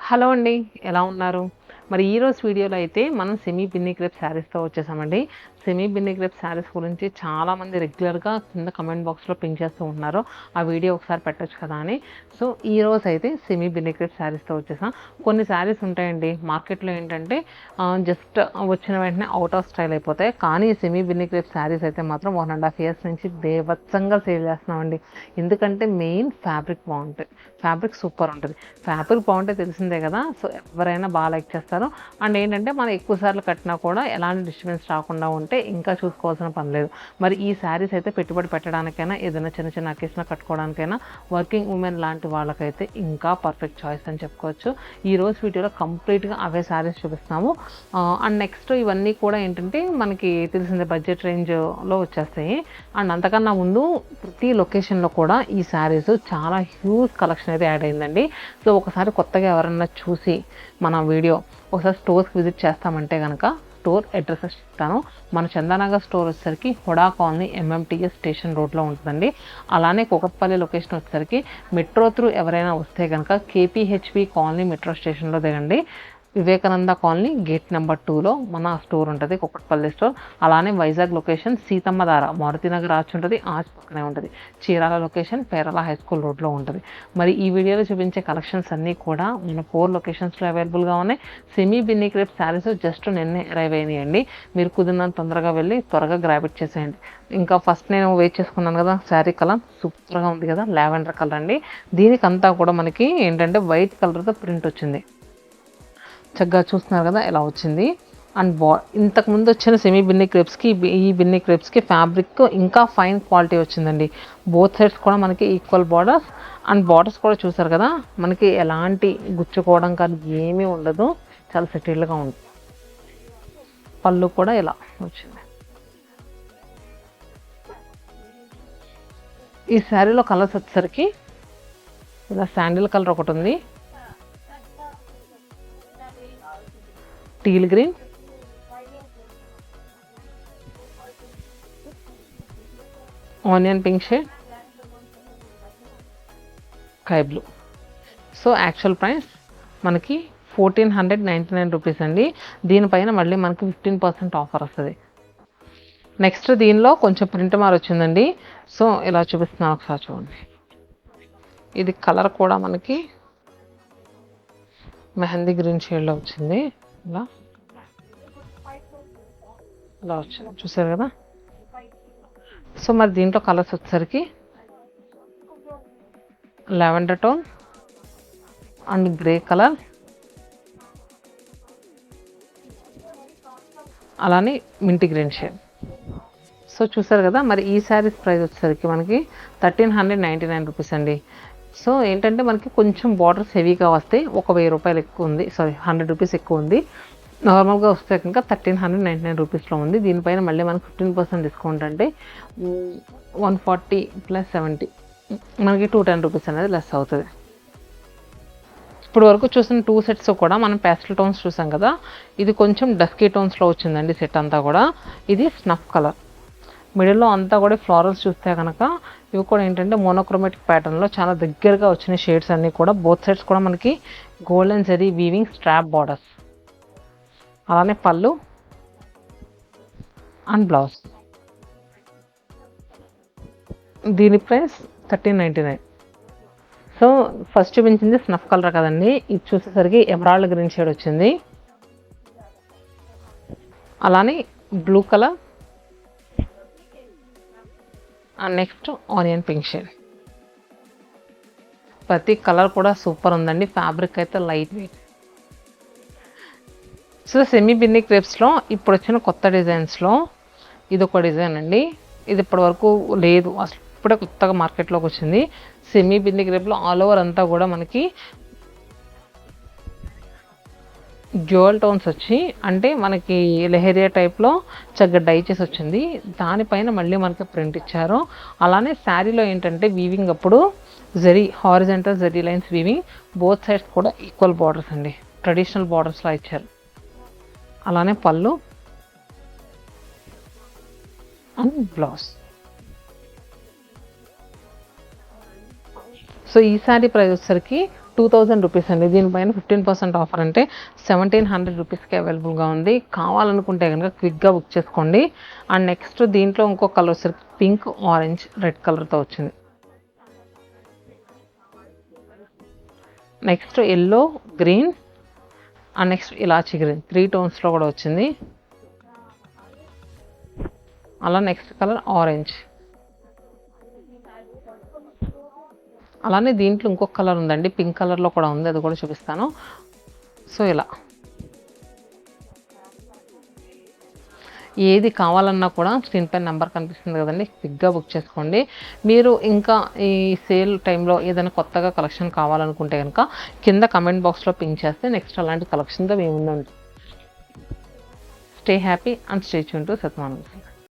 Hello అండి. ఎలా ఉన్నారు? మరి ఈరోజు వీడియోలో అయితే మనం సెమీ బిన్ని క్రేప్ శారీస్‌తో వచ్చేసామండి. సెమీ బిన్ని క్రేప్ శారీస్ గురించి చాలామంది రెగ్యులర్‌గా కింద కామెంట్ బాక్స్‌లో పింగ్ చేస్తూ ఉంటున్నారు. ఆ వీడియో ఒకసారి పెట్టొచ్చు కదా అని. సో, ఈరోజైతే సెమీ బిన్ని క్రేప్ శారీస్‌తో వచ్చేసాం. కొన్ని శారీస్ ఉంటాయండి మార్కెట్‌లో ఏంటంటే జస్ట్ వచ్చిన వెంటనే ఔట్ ఆఫ్ స్టైల్ అయిపోతాయి. కానీ సెమీ బిన్ని క్రేప్ శారీస్ అయితే మాత్రం 1½ ఇయర్స్ నుంచి బీభత్సంగా సేల్ చేస్తున్నామండి. ఎందుకంటే మెయిన్ ఫ్యాబ్రిక్ బావుంటాయి. ఫ్యాబ్రిక్ సూపర్ ఉంటది. ఫ్యాబ్రిక్ బావుంటే తెలిసిందే కదా! సో, ఎవరైనా లైక్ చేస్తారు. అండ్ ఏంటంటే మనం ఎక్కువ సార్లు కట్టినా కూడా ఎలాంటి డిస్టర్బెన్స్ రాకుండా ఉంటే ఇంకా చూసుకోవాల్సిన పని లేదు. మరి ఈ శారీస్ అయితే పెట్టుబడి పెట్టడానికైనా ఏదైనా చిన్న చిన్న అకేషన్‌లో కట్టుకోవడానికైనా వర్కింగ్ ఉమెన్ లాంటి వాళ్ళకైతే ఇంకా పర్ఫెక్ట్ చాయిస్ అని చెప్పుకోవచ్చు. ఈరోజు వీడియోలో కంప్లీట్‌గా అవే శారీస్ చూపిస్తున్నాము. అండ్ నెక్స్ట్ ఇవన్నీ కూడా ఏంటంటే మనకి తెలిసిందే బడ్జెట్ రేంజ్‌లో వచ్చేస్తాయి. అండ్ అంతకన్నా ముందు ప్రతి లొకేషన్‌లో కూడా ఈ శారీస్ చాలా హ్యూజ్ కలెక్షన్ అయితే యాడ్ అయిందండి. సో, ఒకసారి కొత్తగా ఎవరన్నా చూసి మన వీడియో ఒకసారి స్టోర్స్కి విజిట్ చేస్తామంటే కనుక స్టోర్ అడ్రస్ ఇస్తాను. మన చందానగర్ స్టోర్ వచ్చేసరికి హుడా కాలనీ ఎంఎంటీఎస్ స్టేషన్ రోడ్లో ఉంటుందండి. అలానే కూకట్పల్లి లొకేషన్ వచ్చేసరికి మెట్రో త్రూ ఎవరైనా వస్తే కనుక కేపీహెచ్పి కాలనీ మెట్రో స్టేషన్లో దిగండి. వివేకానంద కాలనీ గేట్ నెంబర్ 2లో మన స్టోర్ ఉంటుంది, కుక్కట్పల్లి స్టోర్. అలానే వైజాగ్ లొకేషన్ సీతమ్మధార మారుతినగర్ ఆర్చ్ ఉంటుంది, ఆర్చ్ పక్కనే ఉంటుంది. చీరాల లొకేషన్ పేరల హై స్కూల్ రోడ్లో ఉంటుంది. మరి ఈ వీడియోలో చూపించే కలెక్షన్స్ అన్నీ కూడా మన 4 లొకేషన్స్లో అవైలబుల్గా ఉన్నాయి. Semi Binny crepe saris just నిన్నే అరైవ్ అయినాయండి. మీరు కుదిరినంత తొందరగా వెళ్ళి త్వరగా గ్రాబ్ ఇట్ చేసేయండి. ఇంకా ఫస్ట్ నేను వెయిట్ చేసుకున్నాను కదా, శారీ కలర్ సూపర్గా ఉంది కదా, లావెండర్ కలర్ అండి. దీనికంతా కూడా మనకి ఏంటంటే వైట్ కలర్తో ప్రింట్ వచ్చింది. చక్కగా చూస్తున్నారు కదా ఎలా వచ్చింది. అండ్ ఇంతకుముందు వచ్చిన సెమీ బిన్ని క్రేప్స్కి ఈ బిన్ని క్రేప్స్కి ఫ్యాబ్రిక్ ఇంకా ఫైన్ క్వాలిటీ వచ్చిందండి. బోత్ సైడ్స్ కూడా మనకి ఈక్వల్ బార్డర్స్. అండ్ బార్డర్స్ కూడా చూసారు కదా, మనకి ఎలాంటి గుచ్చుకోవడం కానీ ఏమీ ఉండదు, చాలా సెటిల్డ్గా ఉంది. పళ్ళు కూడా ఇలా వచ్చింది. ఈ శారీలో కలర్స్ వచ్చేసరికి ఇలా శాండిల్ కలర్ ఒకటి ఉంది, teal green, onion pink shade, sky blue. So actual price మనకి 1499 రూపీస్ అండి. దీనిపైన మళ్ళీ మనకి 15% ఆఫర్ వస్తుంది. నెక్స్ట్ దీనిలో కొంచెం ప్రింట్ మార్ వచ్చిందండి. సో ఇలా చూపిస్తున్నాను, ఒకసారి చూడండి. ఇది కలర్ కూడా మనకి మెహందీ గ్రీన్ షేడ్లో వచ్చింది. ఇలా ఇలా వచ్చింది, చూసారు కదా. సో మరి దీంట్లో కలర్స్ వచ్చేసరికి lavender tone and grey colour, అలానే మింటి గ్రీన్ షేడ్. సో చూసారు కదా. మరి ఈ శారీస్ ప్రైస్ వచ్చేసరికి మనకి 1399 రూపీస్ అండి. సో ఏంటంటే మనకి కొంచెం బార్డర్స్ హెవీగా వస్తే ఒక 1000 రూపాయలు ఎక్కువ ఉంది, 100 రూపీస్ ఎక్కువ ఉంది. నార్మల్గా వస్తే కనుక 1399 రూపీస్లో ఉంది. దీనిపైన మళ్ళీ మనకి 15% డిస్కౌంట్ అంటే 140 + 70 మనకి 210 రూపీస్ అనేది లెస్ అవుతుంది. ఇప్పుడు వరకు చూసిన 2 సెట్స్ కూడా మనం ప్యాస్టల్ టోన్స్ చూసాం కదా, ఇది కొంచెం డస్కీ టోన్స్లో వచ్చిందండి సెట్ అంతా కూడా. ఇది స్నఫ్ కలర్, మిడిల్లో అంతా కూడా ఫ్లోరల్స్ చూస్తే కనుక ఇవి కూడా ఏంటంటే మోనోక్రోమాటిక్ ప్యాటర్న్లో చాలా దగ్గరగా వచ్చిన షేడ్స్ అన్నీ కూడా. బోత్ సైడ్స్ కూడా మనకి golden zari weaving strap borders, అలానే పళ్ళు అండ్ బ్లౌజ్. దీని ప్రైస్ 1399. సో ఫస్ట్ చూపించింది స్నఫ్ కలర్ కదండి, ఇది చూసేసరికి ఎమరాల్డ్ గ్రీన్ షేడ్ వచ్చింది. అలానే blue colour and next onion pink shade. ప్రతి కలర్ కూడా సూపర్ ఉందండి. ఫ్యాబ్రిక్ అయితే లైట్ వెయిట్. సో సెమీ బిన్ని క్రేప్స్లో ఇప్పుడు వచ్చిన కొత్త డిజైన్స్లో ఇది ఒక డిజైన్ అండి. ఇది ఇప్పటి వరకు లేదు, అసలు ఇప్పుడే కొత్తగా మార్కెట్లోకి వచ్చింది. సెమీ బిన్ని క్రేప్లో ఆల్ ఓవర్ అంతా కూడా మనకి జ్యువెల్ టోన్స్ వచ్చి, అంటే మనకి లెహరియా టైప్లో చక్కగా డై చేసి వచ్చింది. దానిపైన మళ్ళీ మనకి ప్రింట్ ఇచ్చారు. అలానే శారీలో ఏంటంటే వీవింగ్ అప్పుడు zari horizontal zari lines weaving, both sides కూడా ఈక్వల్ బార్డర్స్ అండి, ట్రెడిషనల్ బార్డర్స్లో ఇచ్చారు. అలానే పళ్ళు అండ్ బ్లౌజ్. సో ఈ శారీ ప్రైస్ వచ్చేసరికి 2000 రూపీస్ అండి. దీనిపైన 15% ఆఫర్ అంటే 1700 రూపీస్కి అవైలబుల్గా ఉంది. కావాలనుకుంటే కనుక క్విక్గా బుక్ చేసుకోండి. అండ్ నెక్స్ట్ దీంట్లో ఇంకో కలర్ వచ్చేసరికి పింక్, ఆరెంజ్, రెడ్ కలర్తో వచ్చింది. Next yellow, green and next elaichi green 3 టోన్స్లో కూడా వచ్చింది. అలా నెక్స్ట్ కలర్ ఆరెంజ్. అలానే దీంట్లో ఇంకొక కలర్ ఉందండి, పింక్ కలర్లో కూడా ఉంది, అది కూడా చూపిస్తాను. సో ఇలా ఏది కావాలన్నా కూడా స్క్రీన్ పైన నెంబర్ కనిపిస్తుంది కదండి, క్విక్గా బుక్ చేసుకోండి. మీరు ఇంకా ఈ సేల్ టైంలో ఏదైనా కొత్తగా కలెక్షన్ కావాలనుకుంటే కనుక కింద కమెంట్ బాక్స్లో పింక్ చేస్తే నెక్స్ట్ అలాంటి కలెక్షన్తో మేము ఉందండి. Stay happy and stay tune to సత్యమానం.